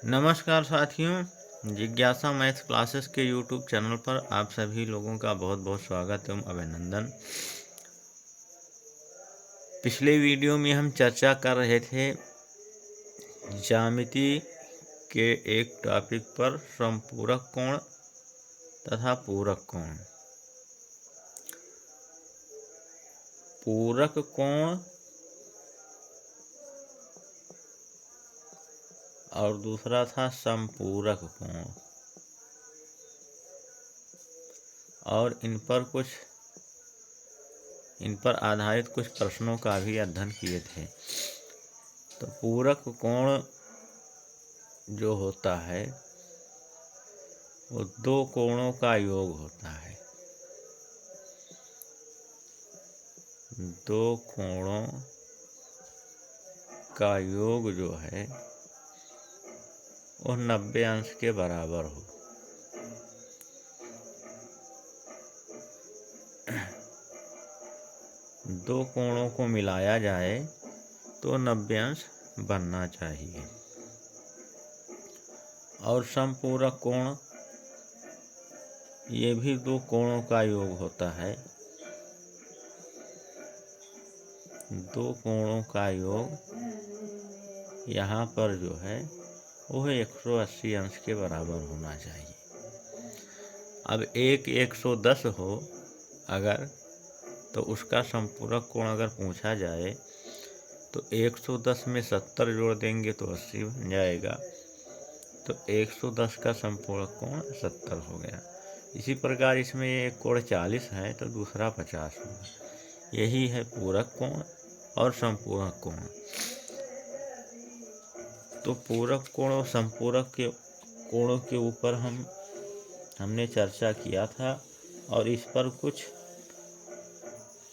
नमस्कार साथियों, जिज्ञासा मैथ्स क्लासेस के यूट्यूब चैनल पर आप सभी लोगों का बहुत बहुत स्वागत एवं अभिनंदन। पिछले वीडियो में हम चर्चा कर रहे थे ज्यामिति के एक टॉपिक पर समपूरक कोण तथा पूरक कोण। पूरक कोण और दूसरा था समपूरक कोण, और इन पर आधारित कुछ प्रश्नों का भी अध्ययन किए थे। तो पूरक कोण जो होता है वो दो कोणों का योग होता है। दो कोणों का योग जो है वो 90 अंश के बराबर हो। दो कोणों को मिलाया जाए तो 90 अंश बनना चाहिए। और समपूरक कोण ये भी दो कोणों का योग होता है। दो कोणों का योग यहाँ पर जो है वो 180 अंश के बराबर होना चाहिए। अब एक 110 हो अगर, तो उसका समपूरक कोण अगर पूछा जाए तो 110 में 70 जोड़ देंगे तो 80 बन जाएगा। तो 110 का समपूरक कोण 70 हो गया। इसी प्रकार इसमें एक कोण 40 है तो दूसरा 50 होगा। यही है पूरक कोण और समपूरक कोण। तो पूरक कोण और समपूरक के कोणों के ऊपर हमने चर्चा किया था और इस पर कुछ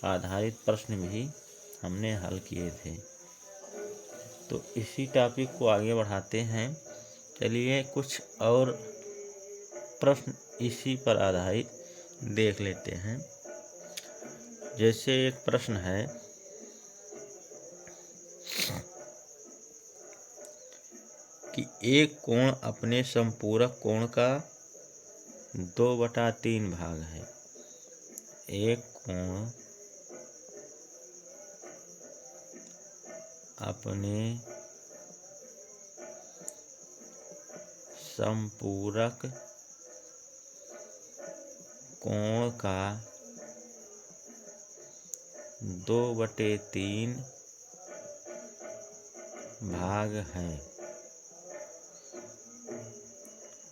आधारित प्रश्न भी हमने हल किए थे। तो इसी टॉपिक को आगे बढ़ाते हैं। चलिए कुछ और प्रश्न इसी पर आधारित देख लेते हैं। जैसे एक प्रश्न है कि एक कोण अपने समपूरक कोण का 2/3 भाग है। एक कोण अपने समपूरक कोण का 2/3 भाग है।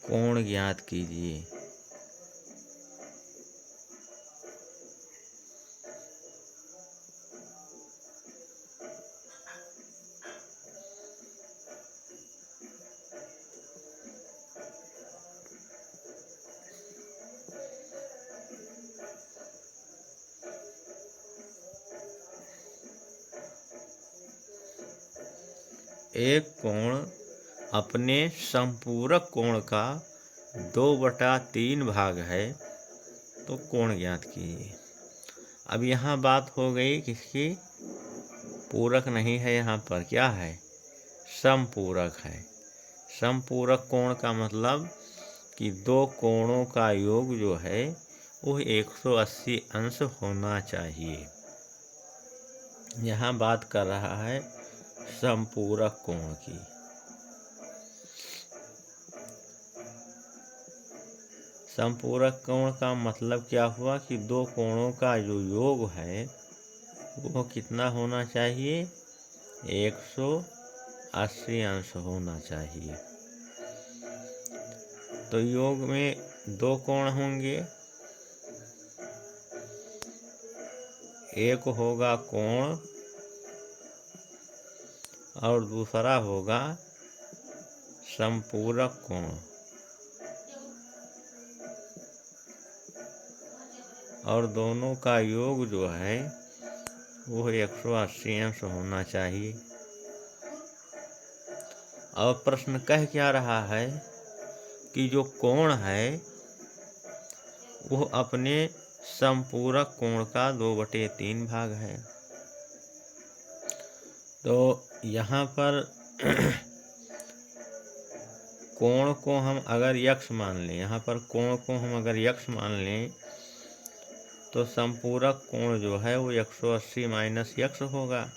कोण ज्ञात कीजिए। एक कोण अपने समपूरक कोण का 2/3 भाग है तो कोण ज्ञात कीजिए। अब यहाँ बात हो गई किसकी? पूरक नहीं है, यहाँ पर क्या है? समपूरक है। समपूरक कोण का मतलब कि दो कोणों का योग जो है वो 180 अंश होना चाहिए। यहाँ बात कर रहा है समपूरक कोण की। समपूरक कोण का मतलब क्या हुआ कि दो कोणों का जो योग है वो कितना होना चाहिए? 180 अंश होना चाहिए। तो योग में दो कोण होंगे, एक होगा कोण और दूसरा होगा समपूरक कोण। और दोनों का योग जो है वो 180 अंश होना चाहिए। और प्रश्न कह क्या रहा है कि जो कोण है वो अपने समपूरक कोण का 2/3 भाग है। तो यहाँ पर कोण को हम अगर यक्ष मान लें, यहाँ पर कोण को हम अगर यक्ष मान लें तो संपूरक कोण जो है वो 180 माइनस यक्ष होगा।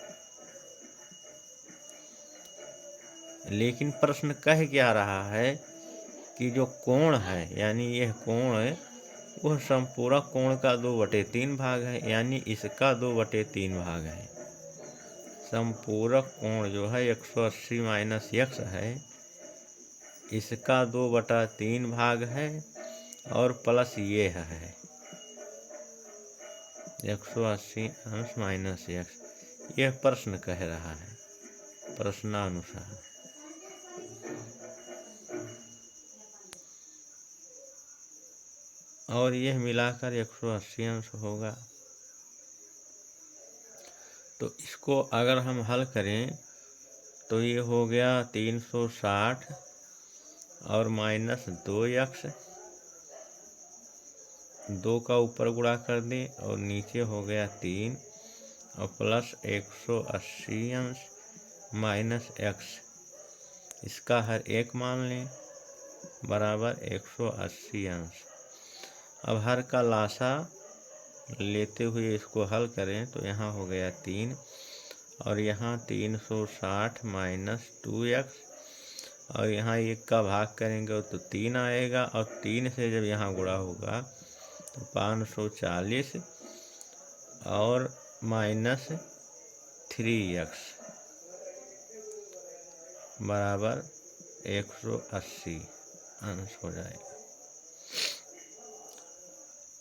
लेकिन प्रश्न कह क्या रहा है कि जो कोण है यानी यह कोण वह संपूरक कोण का 2/3 भाग है, यानी इसका 2/3 भाग है। संपूरक कोण जो है 180 माइनस यक्ष है, इसका 2/3 भाग है और प्लस ये है 180 अंश माइनस यक्ष। यह प्रश्न कह रहा है प्रश्नानुसार। और यह मिलाकर 180 अंश होगा। तो इसको अगर हम हल करें तो ये हो गया 360 और माइनस 2 यक्ष, 2 का ऊपर गुणा कर दें और नीचे हो गया 3 और प्लस 180 अंश माइनस एक्स, इसका हर एक मान लें बराबर 180 अंश। अब हर का लासा लेते हुए इसको हल करें तो यहाँ हो गया 3 और यहाँ 360 माइनस 2x और यहाँ 1 का भाग करेंगे तो 3 आएगा और 3 से जब यहाँ गुणा होगा तो 540 और माइनस 3x बराबर 180 अंश हो जाएगा।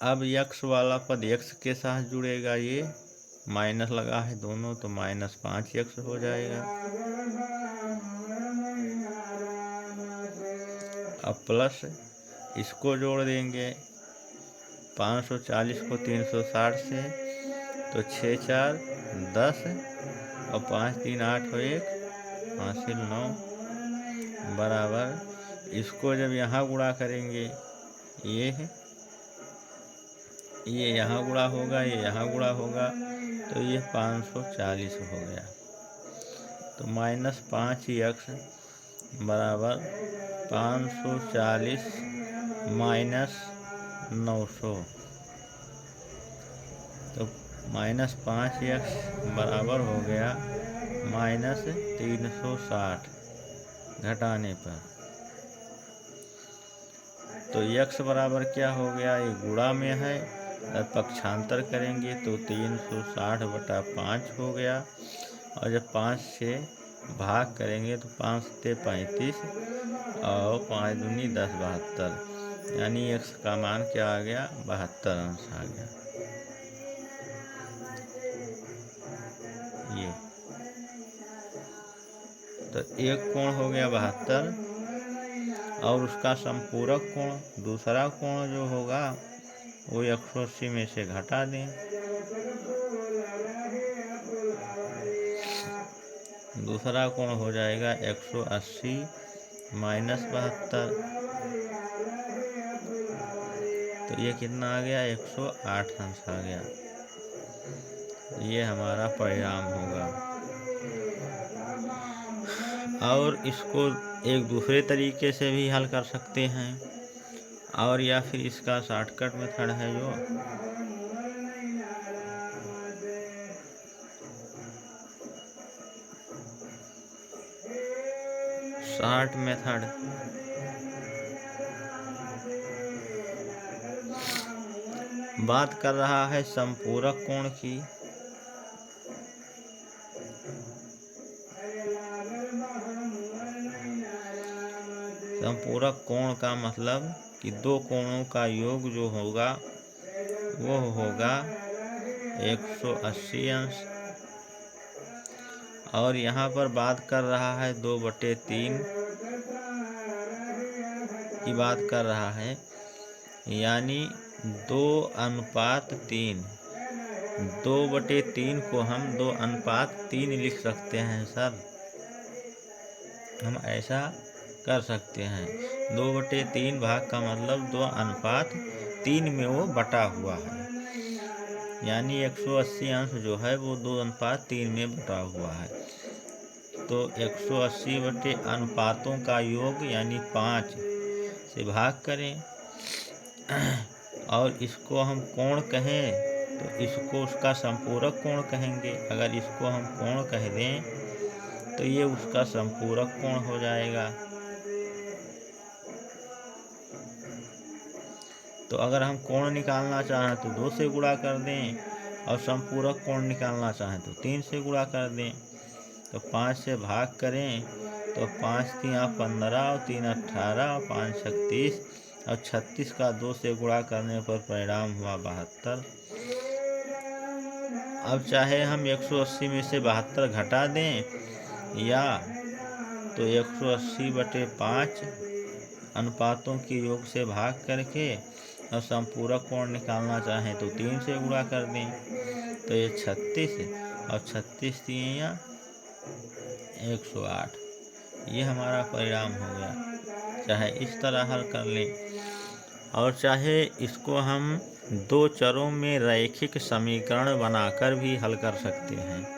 अब यक्स वाला पद यक्स के साथ जुड़ेगा, ये माइनस लगा है दोनों तो माइनस 5 यक्स हो जाएगा। अब प्लस इसको जोड़ देंगे 540 को 360 से तो 6 4 10 और 5 3 8 और 1 हासिल 9 बराबर। इसको जब यहाँ गुणा करेंगे ये यहाँ गुणा होगा, ये यहाँ गुणा होगा तो ये 540 हो गया। तो माइनस 5 यक्स बराबर 540 माइनस 900 तो माइनस 5 यक्स बराबर हो गया माइनस 360 घटाने पर। तो यक्स बराबर क्या हो गया, ये गुणा में है, पक्षांतर करेंगे तो 360/5 हो गया और जब 5 से भाग करेंगे तो 5 से 35 और 5 दूनी 10 72, यानी x का मान क्या आ गया 72 अंश आ गया। ये तो एक कोण हो गया 72 और उसका संपूरक कोण दूसरा कोण जो होगा वो 180 में से घटा दें, दूसरा कोण हो जाएगा 180 माइनस 72 तो ये कितना आ गया 108 अंश आ गया। ये हमारा परिणाम होगा। और इसको एक दूसरे तरीके से भी हल कर सकते हैं और या फिर इसका शॉर्टकट मेथड है जो शॉर्ट मेथड। बात कर रहा है संपूरक कोण की। संपूरक कोण का मतलब कि दो कोणों का योग जो होगा वो होगा 180 अंश। और यहाँ पर बात कर रहा है 2/3 की बात कर रहा है, यानी 2:3। 2/3 को हम 2:3 लिख सकते हैं सर, हम ऐसा कर सकते हैं। 2/3 भाग का मतलब 2:3 में वो बटा हुआ है, यानी 180 अंश जो है वो 2:3 में बटा हुआ है। तो 180 बटे अनुपातों का योग यानी 5 से भाग करें, और इसको हम कोण कहें तो इसको उसका संपूरक कोण कहेंगे। अगर इसको हम कोण कह दें तो ये उसका संपूरक कोण हो जाएगा। तो अगर हम कोण निकालना चाहें तो 2 से गुणा कर दें, और संपूरक कोण निकालना चाहें तो 3 से गुणा कर दें। तो 5 से भाग करें तो 5 तियाँ 15 और 3 18 और 5 36, और 36 का 2 से गुणा करने पर परिणाम हुआ 72। अब चाहे हम 180 में से 72 घटा दें, या तो 180 बटे 5 अनुपातों के योग से भाग करके और संपूरक कोण निकालना चाहें तो 3 से गुणा कर दें। तो ये 36 और 36 तियाँ 108, ये हमारा परिणाम हो गया। चाहे इस तरह हल कर लें, और चाहे इसको हम 2 चरों में रैखिक समीकरण बनाकर भी हल कर सकते हैं।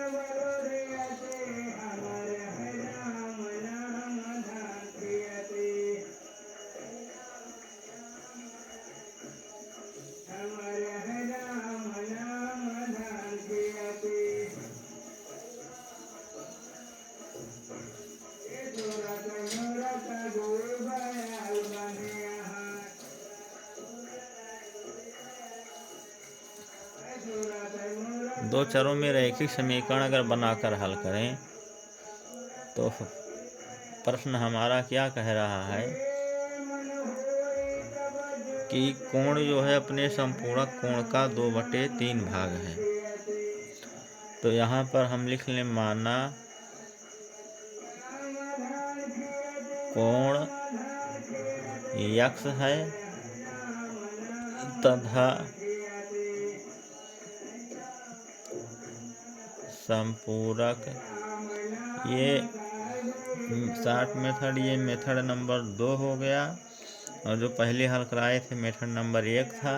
दो चरों में रैखिक समीकरण अगर बनाकर हल करें तो प्रश्न हमारा क्या कह रहा है कि कोण जो है अपने संपूरक कोण का 2/3 भाग है। तो यहाँ पर हम लिख लें, माना कोण x है तथा संपूरक, ये शॉर्ट मेथड, ये मेथड नंबर 2 हो गया, और जो पहले हल कराए थे मेथड नंबर 1 था,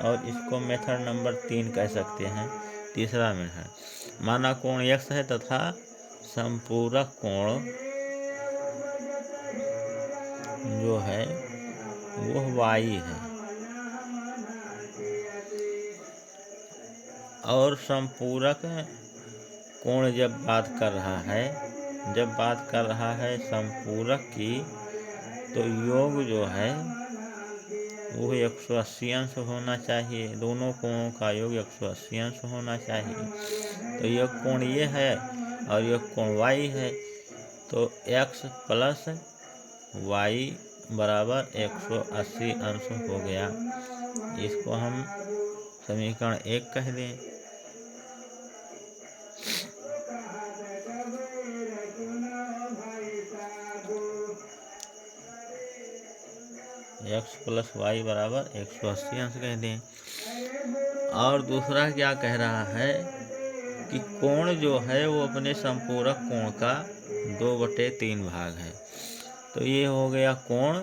और इसको मेथड नंबर 3 कह सकते हैं, तीसरा मेथड। माना कोण x है तथा संपूरक कोण जो है वो y है, और संपूरक कोण जब बात कर रहा है संपूरक की, तो योग जो है वो 180 अंश होना चाहिए। दोनों कोणों का योग 180 अंश होना चाहिए। तो यह कोण ये है और यह कोण y है, तो x प्लस y बराबर 180 अंश हो गया। इसको हम समीकरण 1 कह दें। x प्लस वाई बराबर 180 अंश कह दें। और दूसरा क्या कह रहा है कि कोण जो है वो अपने संपूरक कोण का 2/3 भाग है। तो ये हो गया कोण,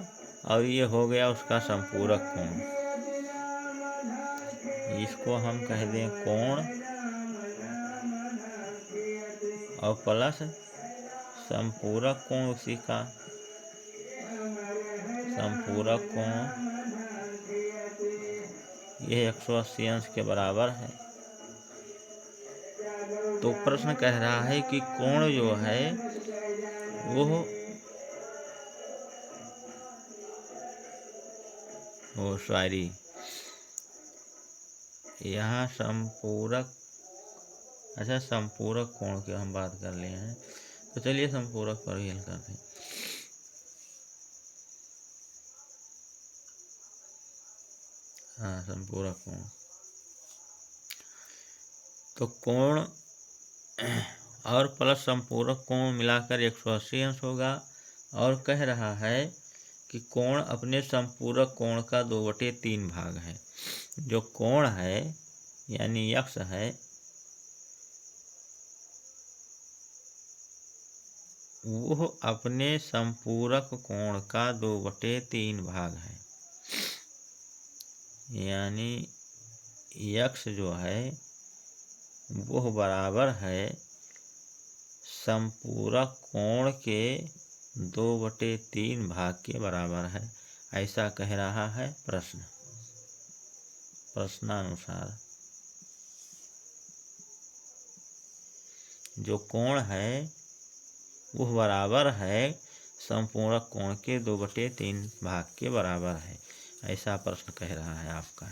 और ये हो गया उसका संपूरक कोण। इसको हम कह दें कोण, और प्लस संपूरक कोण उसी का, संपूरक कोण यह 180 अंश के बराबर है। तो प्रश्न कह रहा है कि कोण जो है वो सॉरी, यहाँ संपूरक, अच्छा संपूरक कोण की हम बात कर लिए हैं, तो चलिए संपूरक पर ही हल करते हैं। हाँ, संपूरक कोण, तो कोण और प्लस संपूरक कोण मिलाकर 180 अंश होगा, और कह रहा है कि कोण अपने संपूरक कोण का 2/3 भाग है। जो कोण है यानी x है वो अपने संपूरक कोण का 2/3 भाग है, यानी x जो है वो बराबर है संपूरक कोण के 2/3 भाग के बराबर है, ऐसा कह रहा है प्रश्न। प्रश्नानुसार जो कोण है वह बराबर है संपूरक कोण के 2/3 भाग के बराबर है, ऐसा प्रश्न कह रहा है आपका।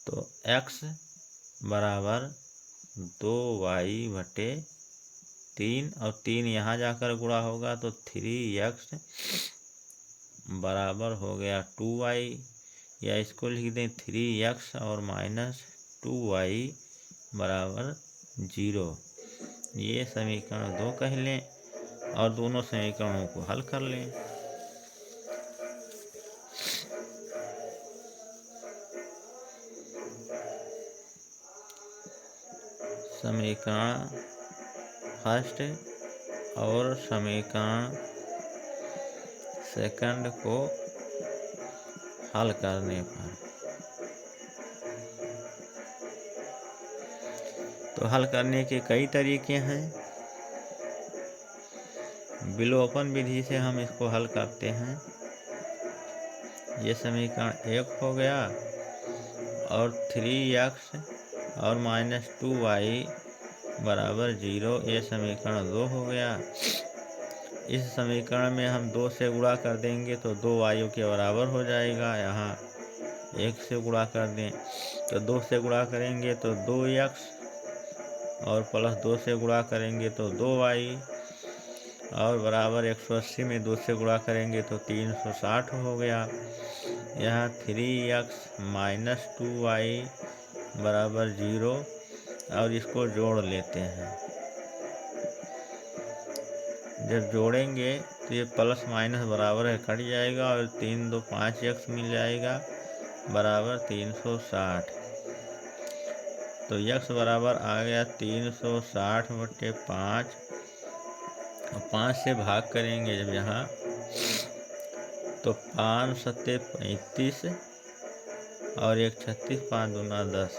तो x बराबर 2y/3 और 3 यहाँ जाकर गुणा होगा तो 3x बराबर हो गया 2y, या इसको लिख दें 3x और -2y बराबर 0। ये समीकरण 2 कह लें और दोनों समीकरणों को हल कर लें। समीकरण फर्स्ट और समीकरण सेकंड को हल करने पर तो हल करने के कई तरीके हैं। विलोपन विधि से हम इसको हल करते हैं। ये समीकरण 1 हो गया और 3x और -2y बराबर 0 ये समीकरण 2 हो गया। इस समीकरण में हम 2 से गुणा कर देंगे तो 2 वायु के बराबर हो जाएगा। यहाँ 1 से गुणा कर दें तो 2 से गुणा करेंगे तो 2x और +2 से गुणा करेंगे तो 2y और बराबर 180 में 2 से गुणा करेंगे तो 360 हो गया। यहाँ 3x - 2y बराबर 0 और इसको जोड़ लेते हैं। जब जोड़ेंगे तो ये प्लस माइनस बराबर है कट जाएगा और 3 2 5x मिल जाएगा बराबर 360। तो x बराबर आ गया 360/5 और 5 से भाग करेंगे जब यहाँ तो 5 7 35 और 1 36, 5 दूना 10,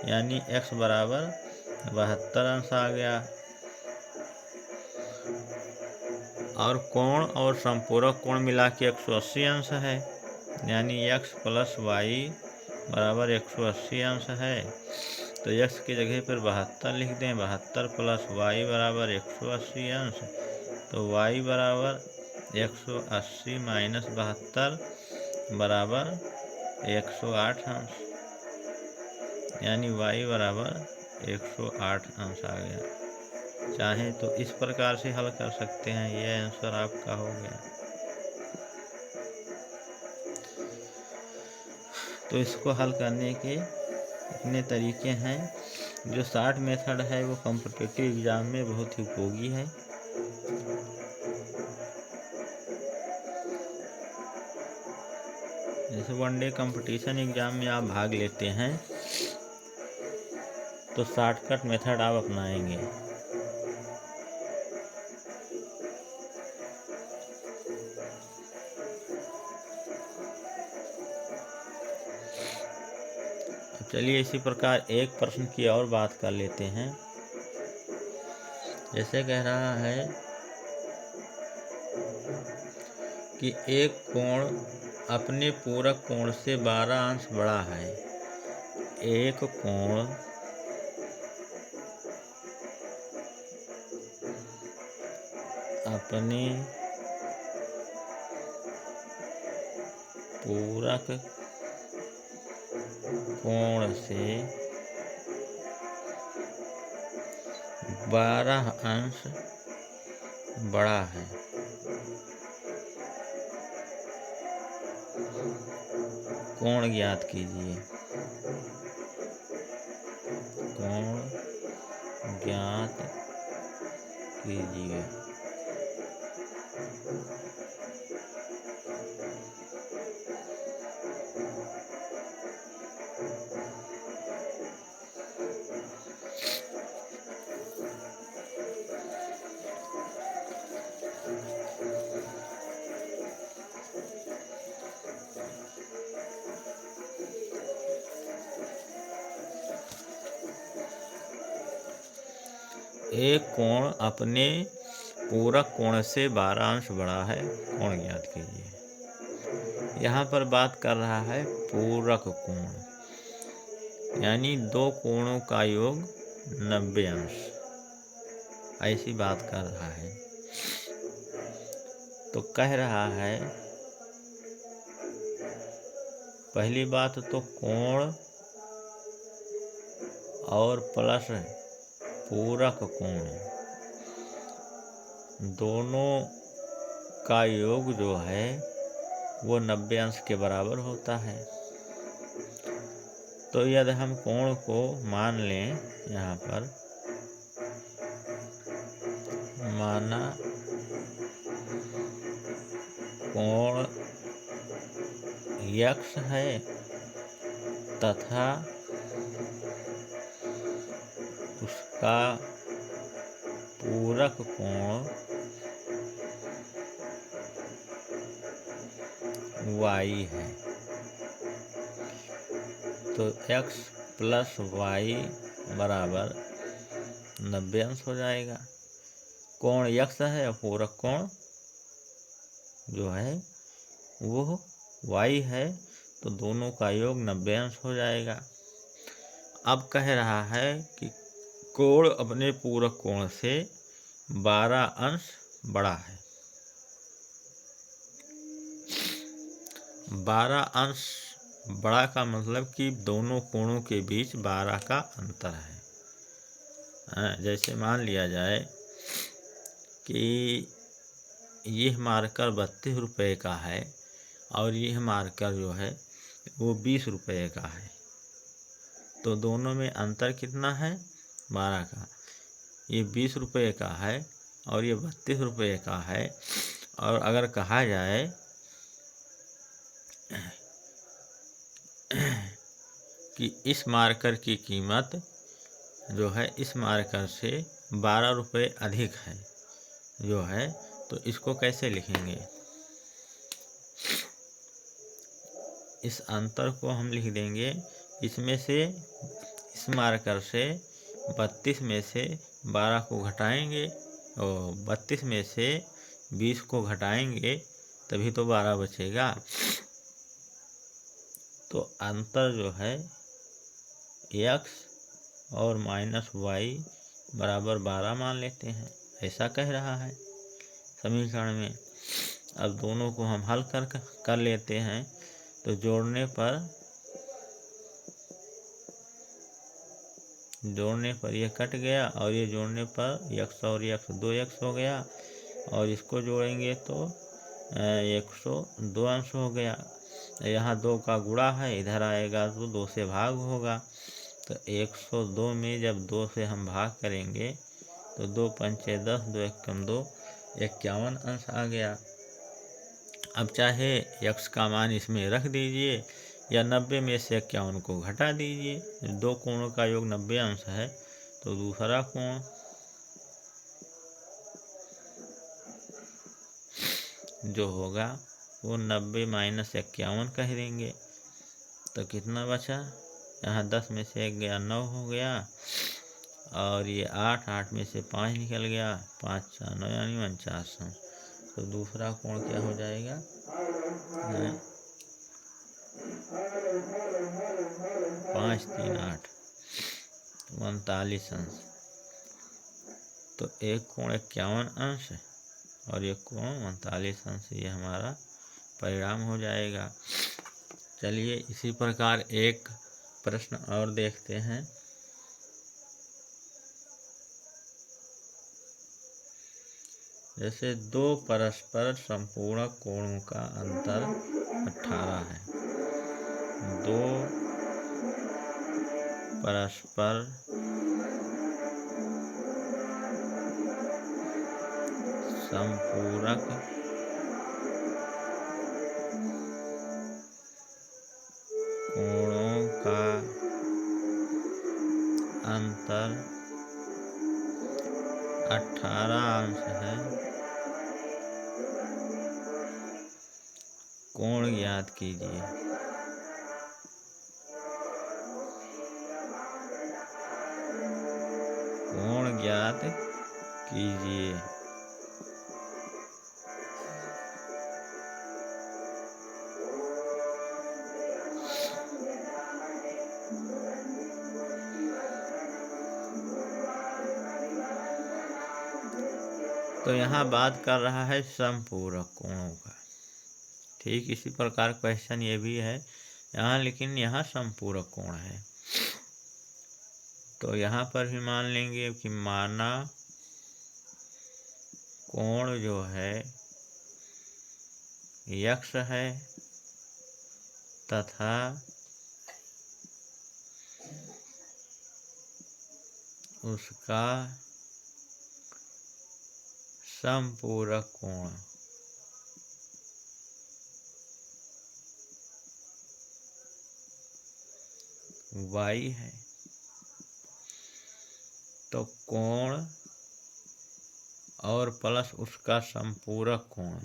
यानी x बराबर 72 अंश आ गया। और कोण और संपूरक कोण मिला के 180 अंश है, यानी x + y बराबर 180 अंश है। तो x की जगह पर 72 लिख दें। 72 + y बराबर 180 अंश। तो y बराबर 180 - 72 बराबर 108 अंश, यानी y बराबर 108 अंश आ गया। चाहें तो इस प्रकार से हल कर सकते हैं। यह आंसर आपका हो गया। तो इसको हल करने के इतने तरीके हैं। जो शॉर्ट मेथड है वो कॉम्पिटिटिव एग्ज़ाम में बहुत ही उपयोगी है। जैसे वनडे कंपटीशन एग्ज़ाम में आप भाग लेते हैं तो शॉर्टकट मेथड आप अपनाएंगे। चलिए इसी प्रकार एक प्रश्न की और बात कर लेते हैं। जैसे कह रहा है कि एक कोण अपने पूरक कोण से 12 अंश बड़ा है। एक कोण अपने पूरक कोण से 12 अंश बड़ा है। कोण ज्ञात कीजिए। कोण ज्ञात कीजिए। एक कोण अपने पूरक कोण से 12 अंश बड़ा है, कोण ज्ञात कीजिए। यहाँ पर बात कर रहा है पूरक कोण, यानी दो कोणों का योग 90 अंश, ऐसी बात कर रहा है। तो कह रहा है पहली बात तो कोण और प्लस पूरक कोण दोनों का योग जो है वो 90 अंश के बराबर होता है। तो यदि हम कोण को मान लें, यहाँ पर माना कोण यक्स है तथा उसका पूरक कोण y है, तो x प्लस y बराबर 90 अंश हो जाएगा। कोण यक्स है और पूरक कोण जो है वो y है, तो दोनों का योग 90 अंश हो जाएगा। अब कह रहा है कि कोण अपने पूरक कोण से 12 अंश बड़ा है। 12 अंश बड़ा का मतलब कि दोनों कोणों के बीच 12 का अंतर है। जैसे मान लिया जाए कि यह मार्कर 32 रुपये का है और यह मार्कर जो है वो 20 रुपये का है, तो दोनों में अंतर कितना है? 12 का। ये 20 रुपये का है और ये 32 रुपये का है। और अगर कहा जाए कि इस मार्कर की कीमत जो है इस मार्कर से 12 रुपये अधिक है जो है, तो इसको कैसे लिखेंगे? इस अंतर को हम लिख देंगे, इसमें से इस मार्कर से 32 में से 12 को घटाएंगे और 32 में से 20 को घटाएंगे तभी तो 12 बचेगा। तो अंतर जो है x और माइनस y बराबर 12 मान लेते हैं, ऐसा कह रहा है समीकरण में। अब दोनों को हम हल कर लेते हैं, तो जोड़ने पर ये कट गया और ये जोड़ने पर x और x 2x हो गया, और इसको जोड़ेंगे तो 102 अंश हो गया। यहाँ 2 का गुणा है, इधर आएगा तो 2 से भाग होगा, तो 102 में जब 2 से हम भाग करेंगे तो 2 पंचे 10, 2 एकम 2, 51 अंश आ गया। अब चाहे x का मान इसमें रख दीजिए या 90 में से 51 को घटा दीजिए। दो कोणों का योग 90 अंश है, तो दूसरा कोण जो होगा वो 90 माइनस 51 कह देंगे। तो कितना बचा? यहाँ 10 में से 1 गया, 9 हो गया, और ये 8 में से 5 निकल गया, 5 4 9 यानी 49 अंश। तो दूसरा कोण क्या हो जाएगा? 5 3 8 39 अंश। तो एक कोण 51 अंश और एक कोण 39 अंश, ये हमारा परिणाम हो जाएगा। चलिए इसी प्रकार एक प्रश्न और देखते हैं। जैसे दो परस्पर संपूर्ण कोणों का अंतर 18 है। दो परस्पर संपूरक कोणों का अंतर 18 अंश है। कोण ज्ञात कीजिए। कोण ज्ञात कीजिए। तो यहाँ बात कर रहा है समपूरक कोणों का। ठीक इसी प्रकार क्वेश्चन ये भी है यहाँ, लेकिन यहाँ समपूरक कोण है। तो यहाँ पर भी मान लेंगे कि माना कोण जो है यक्स है तथा उसका समपूरक कोण y है। तो कोण और प्लस उसका समपूरक कोण,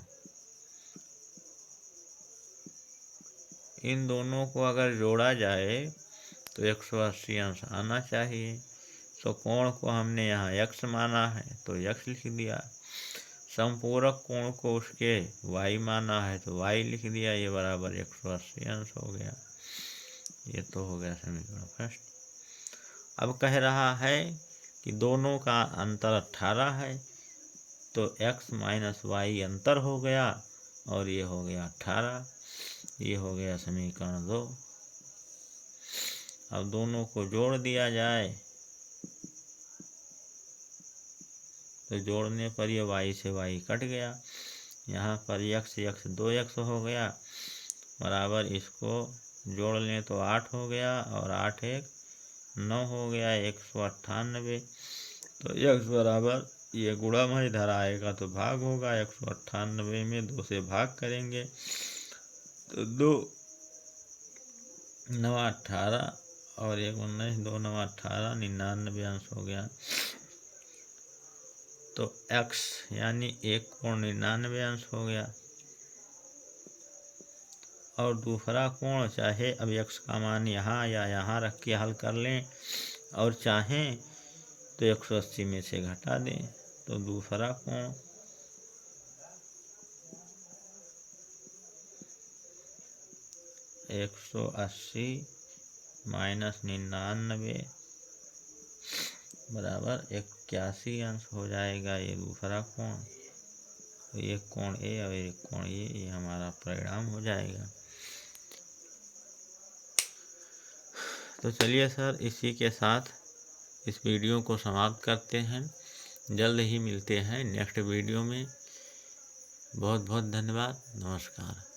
इन दोनों को अगर जोड़ा जाए तो 180 अंश आना चाहिए। तो कोण को हमने यहाँ x माना है तो x लिख दिया, समपूरक कोण को उसके y माना है तो y लिख दिया, ये बराबर 180 अंश हो गया। ये तो हो गया समीकरण फर्स्ट। अब कह रहा है कि दोनों का अंतर 18 है, तो x माइनस वाई अंतर हो गया और ये हो गया 18। ये हो गया समीकरण 2। अब दोनों को जोड़ दिया जाए तो जोड़ने पर ये y से y कट गया, यहाँ पर x 2x हो गया, बराबर इसको जोड़ लें तो 8 हो गया और 8 1 9 हो गया, 198। तो x बराबर ये गुणा में इधर आएगा तो भाग होगा, 198 में 2 से भाग करेंगे तो 2 9 18 और 1 19, 2 9 18, 99 अंश हो गया। तो x यानी 1 कोण 99 अंश हो गया। और दूसरा कोण चाहे अब x का मान यहाँ या यहाँ रख के हल कर लें और चाहें तो 180 में से घटा दें। तो दूसरा कोण (180 माइनस 99) बराबर 81 अंश हो जाएगा। ये दूसरा कोण, तो एक कोण ए और एक कोण ये हमारा परिणाम हो जाएगा। तो चलिए सर, इसी के साथ इस वीडियो को समाप्त करते हैं। जल्द ही मिलते हैं नेक्स्ट वीडियो में। बहुत बहुत धन्यवाद। नमस्कार।